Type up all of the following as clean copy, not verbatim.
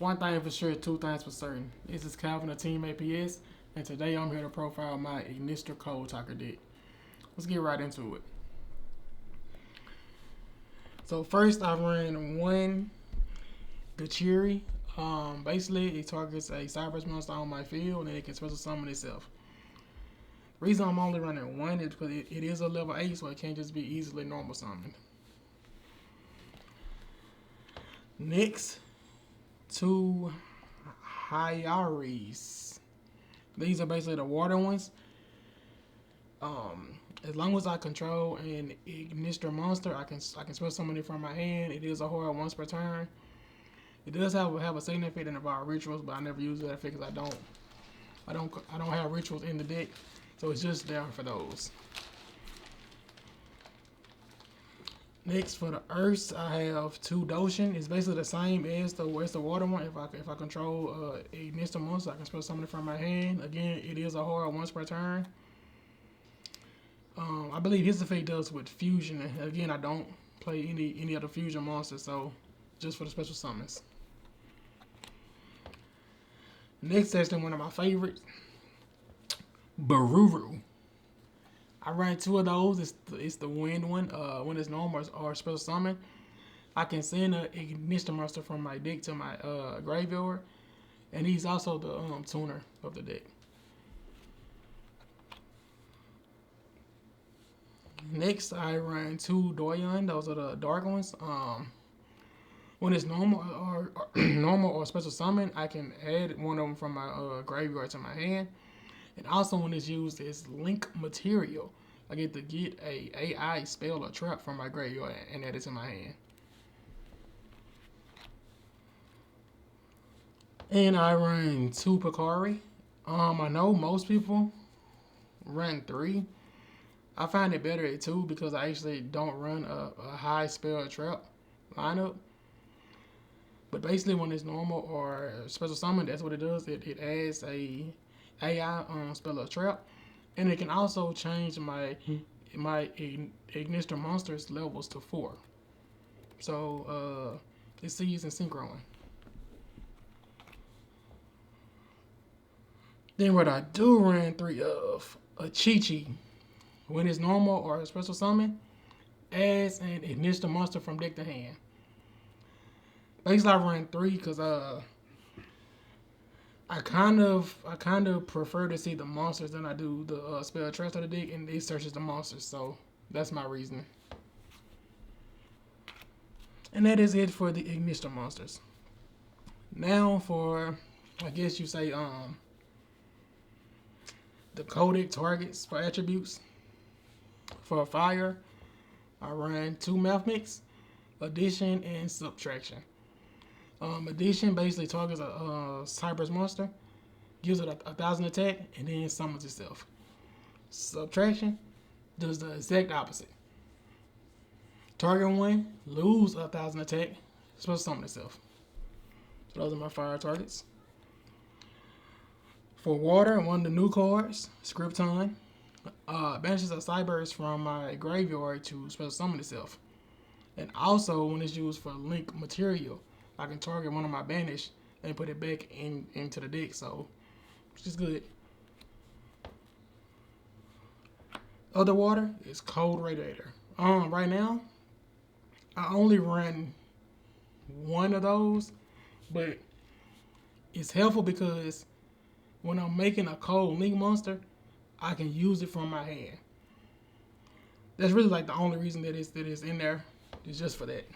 One thing for sure, two things for certain. This is Calvin of Team APS, and today I'm here to profile my Ignister Cold Talker deck. Let's get right into it. So first I ran one Gachiri. Basically it targets a Cyberse monster on my field and it can special summon itself. The reason I'm only running one is because it is a level 8, so it can't just be easily normal summoned. Next, two Hyaris. These are basically the water ones. As long as I control an Ignister monster, I can special summon it from my hand. It is a horror once per turn. It does have a significant about rituals, but I never use that because I don't have rituals in the deck, so it's just there for those. Next for the Earths, I have two Doshin. It's basically the same as the water one. If I control a Ignister monster, I can special summon it from my hand. Again, it is a horror once per turn. I believe his effect does with fusion. And again, I don't play any other fusion monsters, so just for the special summons. Next section, one of my favorites, Baruru. I ran two of those. It's the wind one. When it's normal or special summon, I can send an Ignister monster from my deck to my graveyard, and he's also the tuner of the deck. Next, I ran two Doyon. Those are the dark ones. When it's normal or normal or special summon, I can add one of them from my graveyard to my hand. And also when it's used as link material, I get to get a AI spell or trap from my graveyard and add it to my hand. And I run two Picari. I know most people run three. I find it better at two because I actually don't run a high spell trap lineup. But basically, when it's normal or special summon, that's what it does. It adds a AI spell or trap, and it can also change my Ignister monsters levels to 4. So it sees and synchron. Then what I do run 3 of a Chi-Chi. When it's normal or a special summon, adds an Ignister monster from deck to hand. Basically, I run 3 because I kind of prefer to see the monsters than I do the spell traps of the deck, and it searches the monsters. So that's my reasoning. And that is it for the Ignister monsters. Now for, I guess you say, the codec targets for attributes. For fire, I run 2 math mix, addition and subtraction. Addition basically targets a Cyberse monster, gives it 1,000 attack, and then summons itself. Subtraction does the exact opposite. Target one, lose 1,000 attack, supposed to summon itself. So those are my fire targets. For water, one of the new cards, Scripton, banishes a Cyberse from my graveyard to special summon itself. And also, when it's used for link material, I can target one of my banish and put it back into the deck, so which is good. Other water is Cold Radiator. Right now, I only run one of those, but it's helpful because when I'm making a cold link monster, I can use it from my hand. That's really like the only reason that it's in there. It's just for that.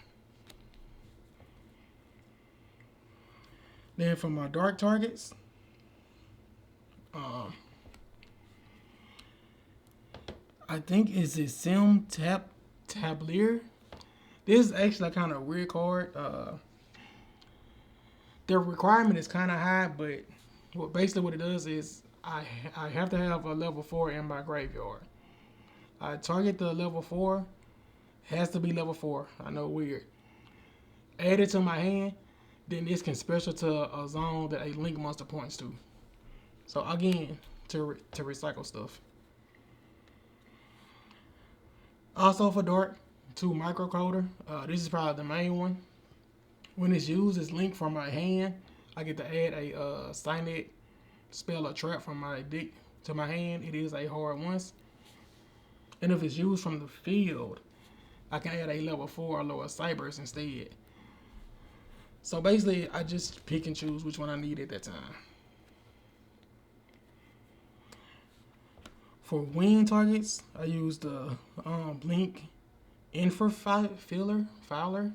Then for my dark targets, I think it's a Sim Tablier. This is actually a kind of weird card. The requirement is kind of high, but basically what it does is I have to have a level 4 in my graveyard. I target the level 4, has to be level 4. I know, weird. Add it to my hand, then this can special to a zone that a link monster points to. So again, to recycle stuff. Also for dark, 2 microcoder. This is probably the main one. When it's used, it's linked from my hand I get to add a Cynet spell or trap from my deck to my hand. It is a hard once. And if it's used from the field, I can add a level 4 or lower Cyberse instead. So basically, I just pick and choose which one I need at that time. For win targets, I use the Blink Fowler.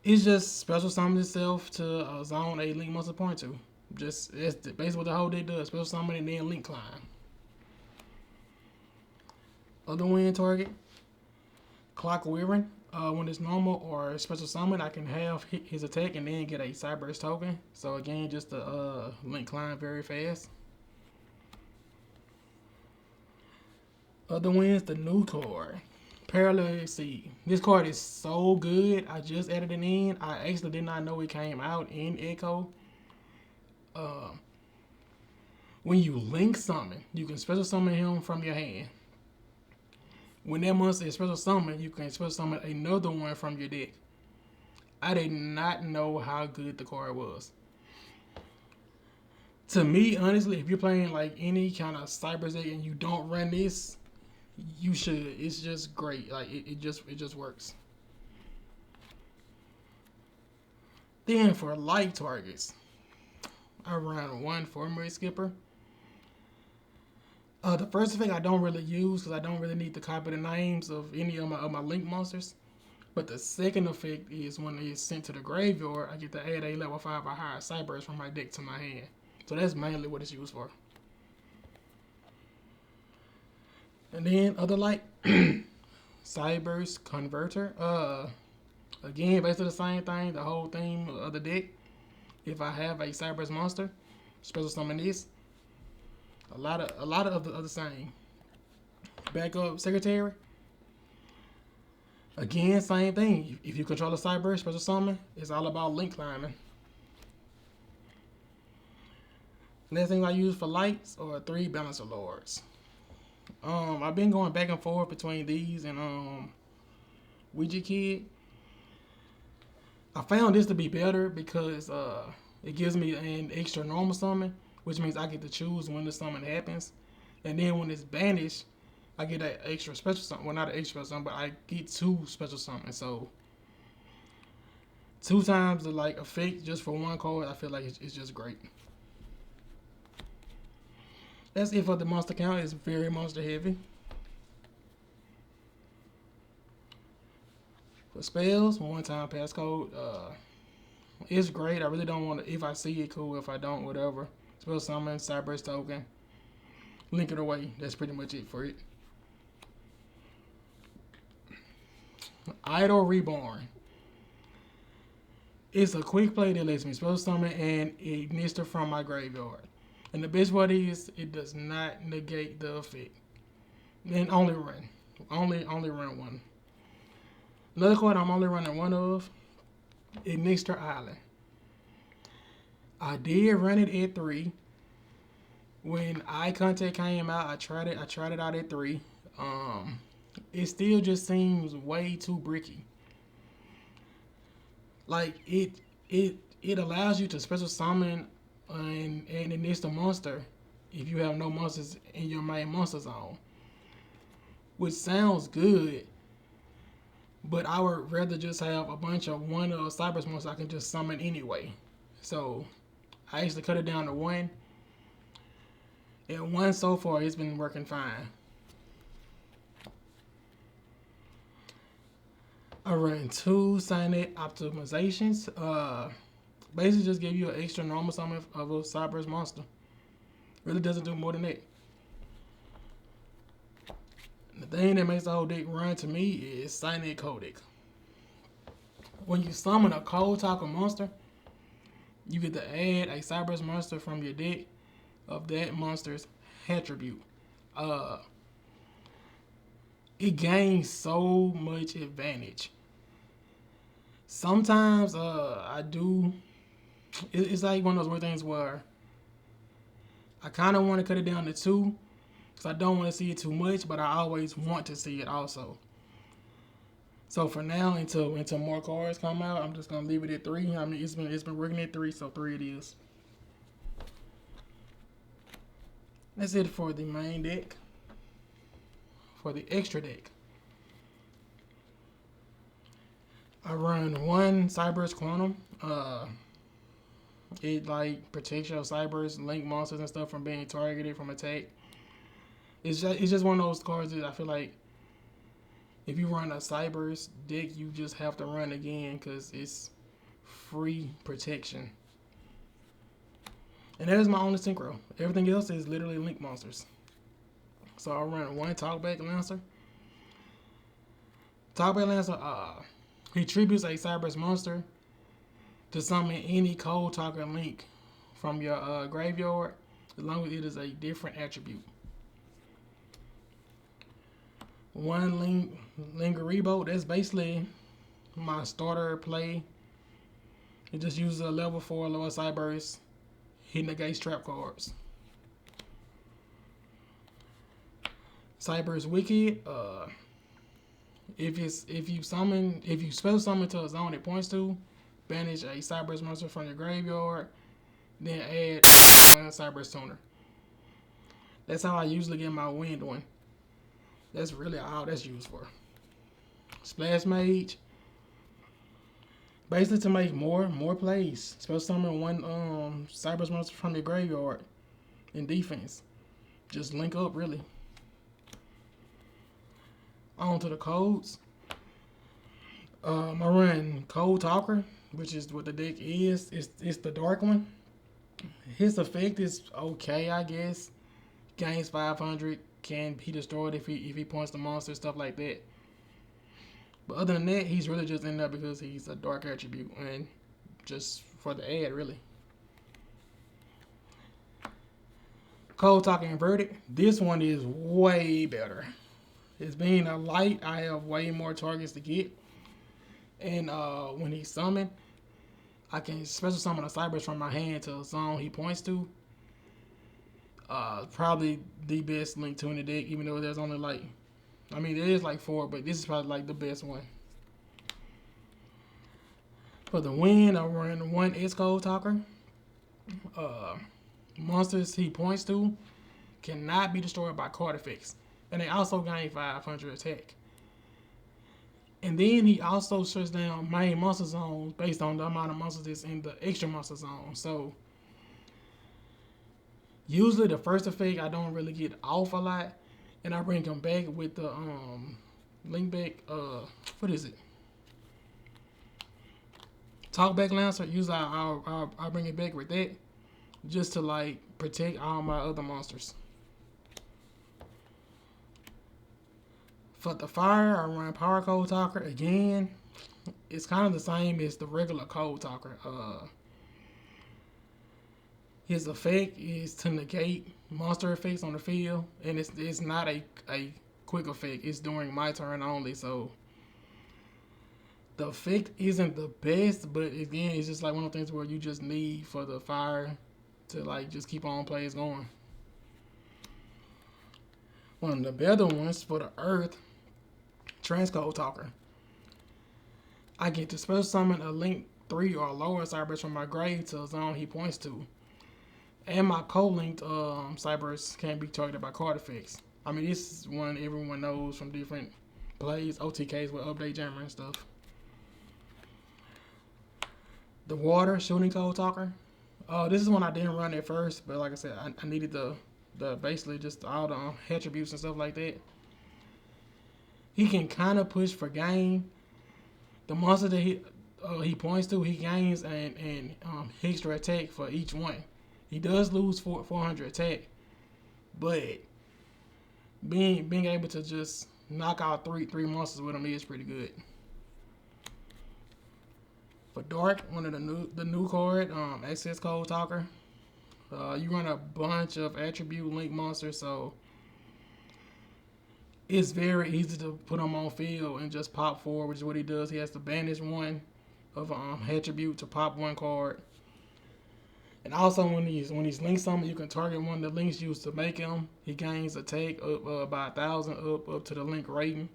It's just special summon itself to zone a link monster point to. Just that's basically what the whole deck does. Special summon and then link climb. Other win target, Clock Wyvern. When it's normal or special summon, I can have his attack and then get a Cyberse token. So again, just to link climb very fast. Other wins, the new card, Parallel Seed. This card is so good. I just added it in. I actually did not know it came out in Echo. When you link summon, you can special summon him from your hand. When that monster is special summoned, you can special summon another one from your deck. I did not know how good the card was. To me, honestly, if you're playing like any kind of Cyberse deck and you don't run this, you should. It's just great. Like it just works. Then for light targets, I run one Formula Skipper. The first effect I don't really use because I don't really need to copy the names of any of my link monsters. But the second effect is when it's sent to the graveyard, I get to add a level 5 or higher Cyberse from my deck to my hand. So that's mainly what it's used for. And then other light, Cyberse Converter. Again, basically the same thing, the whole theme of the deck. If I have a Cyberse monster, special summon this. A lot of the same. Backup Secretary. Again, same thing. If you control a Cyberse special summon, it's all about link climbing. Next thing I use for lights are 3 Balancer Lords. I've been going back and forth between these and Ouija Kid. I found this to be better because it gives me an extra normal summon, which means I get to choose when the summon happens. And then when it's banished, I get an extra special summon. Well, not an extra summon, but I get 2 special summons. So 2 times the like effect just for 1 card, I feel like it's just great. That's it for the monster count. It's very monster heavy. For spells, 1-time passcode. It's great. I really don't want to. If I see it, cool. If I don't, whatever. Spell summon, Cyberse token, link it away. That's pretty much it for it. Idol Reborn. It's a quick play that lets me spell summon and Ignister from my graveyard. And the best part is it does not negate the effect. And only run. Only run 1. Another card I'm only running 1 of, Ignister Island. I did run it at 3. When Eye Contact came out, I tried it out at 3. It still just seems way too bricky. Like it allows you to special summon and Ignister monster if you have no monsters in your main monster zone, which sounds good. But I would rather just have a bunch of 1 Cyberse monsters I can just summon anyway. So I actually cut it down to 1. And 1 so far, it's been working fine. I run 2 Cynet optimizations. Basically just give you an extra normal summon of a Cyberse monster. Really doesn't do more than that. The thing that makes the whole deck run to me is Cynet Codex. When you summon a Cold Talker monster, you get to add a Cyberse monster from your deck of that monster's attribute. It gains so much advantage. Sometimes I do. It's like one of those weird things where I kind of want to cut it down to 2 because I don't want to see it too much, but I always want to see it also. So for now, until more cards come out, I'm just gonna leave it at 3. I mean, it's been working at 3, so 3 it is. That's it for the main deck. For the extra deck, I run one Cyberse Quantum. It like protects your Cyberse link monsters and stuff from being targeted from attack. It's just one of those cards that I feel like if you run a Cyberse deck, you just have to run again because it's free protection. And that is my only synchro. Everything else is literally link monsters. So I run one Talkback Lancer. Talkback Lancer, he tributes a Cyberse monster to summon any Cold Talker link from your graveyard, as long as it is a different attribute. One Lingeribo, that's basically my starter play. It just uses a level 4 lower Cyberse. He negates trap cards. Cyberse Wicked, if you spell summon to a zone it points to, banish a Cyberse monster from your graveyard, then add one Cyberse tuner. That's how I usually get my wind one. That's really all that's used for. Splash Mage, basically to make more plays. Spell summon one Cyberse monster from your graveyard in defense. Just link up really. On to the codes. I run Cold Talker, which is what the deck is. It's the dark one. His effect is okay, I guess. Gains 500. Can be destroyed if he points the monster, stuff like that. But other than that, he's really just in there because he's a dark attribute and just for the ad, really. Cold Talker Inverted. This one is way better. It's being a light, I have way more targets to get. And when he's summoned, I can special summon a Cyberse from my hand to a zone he points to. Probably the best link to in the deck, even though there's only like, I mean, there is like 4, but this is probably like the best one. For the win, I run one Cold Talker. Monsters he points to cannot be destroyed by card effects. And they also gain 500 attack. And then he also shuts down main monster zones based on the amount of monsters that's in the extra monster zone. So usually the first effect I don't really get off a lot, and I bring him back with the link back. What is it? Talkback Lancer. Usually I'll bring it back with that, just to like protect all my other monsters. For the fire, I run Power Cold Talker again. It's kind of the same as the regular Cold Talker. His effect is to negate monster effects on the field, and it's not a quick effect. It's during my turn only, so the effect isn't the best, but again, it's just like one of the things where you just need for the fire to like just keep on plays going. One of the better ones for the earth, Transcode Talker. I get to special summon a link 3 or lower Cyberse from my grave to a zone he points to. And my co-linked Cyberse can't be targeted by card effects. I mean, this is one everyone knows from different plays, OTKs with Update Jammer and stuff. The Water Shooting Cold Talker. This is one I didn't run at first, but like I said, I needed the basically just all the attributes and stuff like that. He can kind of push for gain. The monster that he points to, he gains an extra attack for each one. He does lose 400 attack, but being able to just knock out three monsters with him is pretty good. For Dark, one of the new card, Access Cold Talker. You run a bunch of attribute link monsters, so it's very easy to put him on field and just pop 4, which is what he does. He has to banish one of attribute to pop 1 card. And also when he's linked summoned, you can target one of the links used to make him. He gains attack up by 1,000 up to the link rating.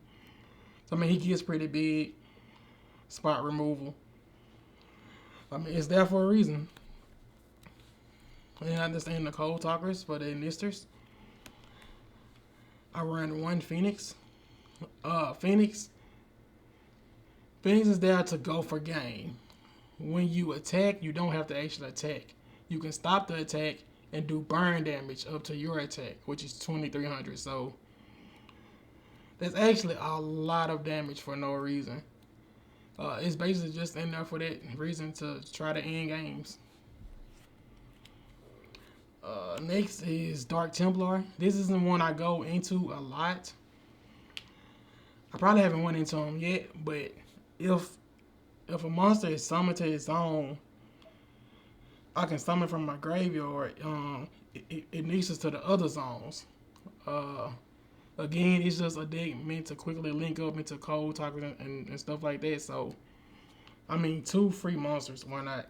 I mean, he gets pretty big. Spot removal. I mean, it's there for a reason. And I understand the cold talkers for the Ignisters. I run one Phoenix. Phoenix. Phoenix is there to go for game. When you attack, you don't have to actually attack. You can stop the attack and do burn damage up to your attack, which is 2,300. So that's actually a lot of damage for no reason. It's basically just in there for that reason to try to end games. Next is Dark Templar. This isn't one I go into a lot. I probably haven't went into him yet, but if a monster is summoned to its own, I can summon from my graveyard. It needs us to the other zones. Again, it's just a deck meant to quickly link up into cold talkers and stuff like that. So, I mean, 2 free monsters. Why not?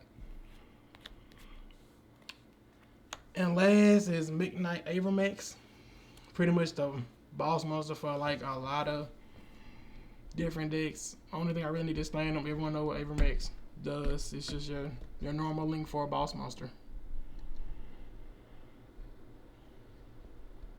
And last is Midnight Avermax. Pretty much the boss monster for like a lot of different decks. Only thing I really need to explain them, everyone know what Avermax does. It's just your normal link for a boss monster.